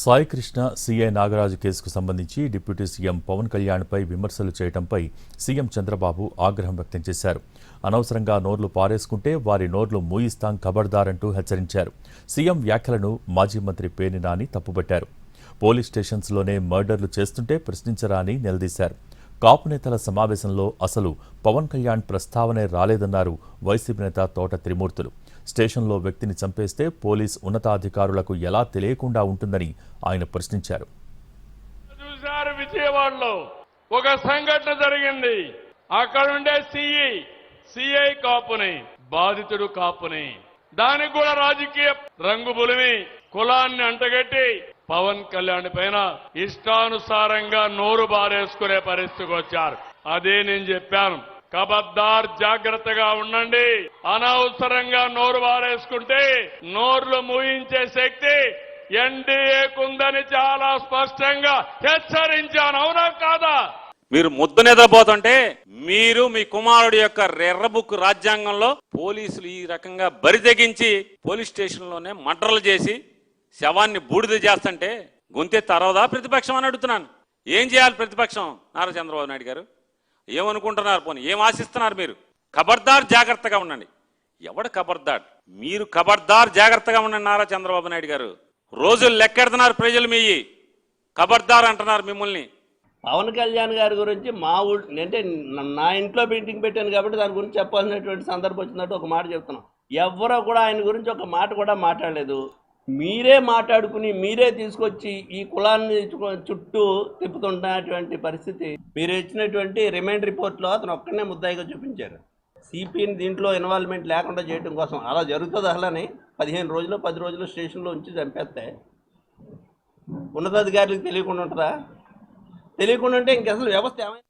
Sai Krishna CI Nagaraju కేసుకు సంబంధించి deputy CM Pawan కళ్యాణ్పై విమర్శలు చేయడంపై సీఎం చంద్రబాబు ఆగ్రహం వ్యక్తం చేశారు. అనవసరంగా నోర్లు పారేసుకుంటే వారి నోర్లు మూయిస్తాం ఖబర్దారంటూ హెచ్చరించారు. సీఎం వ్యాఖ్యలను మాజీ మంత్రి పేర్ని నాని తప్పుబట్టారు. పోలీస్ స్టేషన్స్లోనే మర్డర్లు చేస్తుంటే ప్రశ్నించరా అని నిలదీశారు. కాపు నేతల సమావేశంలో అసలు పవన్ కళ్యాణ్ ప్రస్తావనే రాలేదన్నారు వైసీపీ నేత తోట త్రిమూర్తులు. స్టేషన్లో వ్యక్తిని చంపేస్తే పోలీస్ ఉన్నతాధికారులకు ఎలా తెలియకుండా ఉంటుందని ఆయన ప్రశ్నించారు. విజయవాడలో ఒక సంఘటన జరిగింది. అక్కడ ఉండే సిఐ కాపుని, బాధితుడు కాపుని, దానికి కూడా రాజకీయ రంగు బులిమి కులాన్ని అంటగట్టి పవన్ కళ్యాణ్ పైన ఇష్టానుసారంగా నోరు బారేసుకునే పరిస్థితికి వచ్చారు. అదే నేను చెప్పాను, ఖబర్దార్ జాగ్రత్తగా ఉండండి. అనవసరంగా నోరు బారేసుకుంటే నోర్లు మూయించే శక్తి ఎన్డీఏకుందని చాలా స్పష్టంగా హెచ్చరించాను. అవునా కాదా? మీరు ముద్దు నిద్రపోతుంటే మీరు మీ కుమారుడి యొక్క రెర్రబుక్ రాజ్యాంగంలో పోలీసులు ఈ రకంగా బరితెగించి పోలీస్ స్టేషన్లోనే మర్డర్లు చేసి శవాన్ని బూడిద చేస్తుంటే గొంతె తరవదా ప్రతిపక్షం అని అడుగుతున్నాను. ఏం చేయాలి ప్రతిపక్షం? నారా చంద్రబాబు నాయుడు గారు ఏమనుకుంటున్నారు? పోనీ ఏం ఆశిస్తున్నారు? మీరు ఖబర్దార్ జాగ్రత్తగా ఉండండి. ఎవడు ఖబర్దార్? మీరు ఖబర్దార్ జాగ్రత్తగా ఉండండి. నారా చంద్రబాబు నాయుడు గారు రోజులు లెక్కెడుతున్నారు. ప్రజలు మీ ఖబర్దార్ అంటున్నారు మిమ్మల్ని. పవన్ కళ్యాణ్ గారి గురించి మా అంటే నా ఇంట్లో మీటింగ్ పెట్టాను కాబట్టి దాని గురించి చెప్పాల్సినటువంటి సందర్భం వచ్చినట్టు ఒక మాట చెప్తున్నాం. ఎవరో కూడా ఆయన గురించి ఒక మాట కూడా మాట్లాడలేదు. మీరే మాట్లాడుకుని మీరే తీసుకొచ్చి ఈ కులాన్ని చుట్టూ తిప్పుతున్నటువంటి పరిస్థితి. మీరు ఇచ్చినటువంటి రిమైండ్ రిపోర్ట్లో అతను ఒక్కనే ముద్దాయిగా చూపించారు. సిపిని దీంట్లో ఇన్వాల్వ్మెంట్ లేకుండా చేయడం కోసం అలా జరుగుతుంది. అలానే 15 రోజులు 10 రోజులు స్టేషన్లో ఉంచి చంపేస్తే ఉన్నతాధికారులకు తెలియకుండా ఉంటుందా? తెలియకుండా ఉంటే ఇంక అసలు వ్యవస్థ ఏమైనా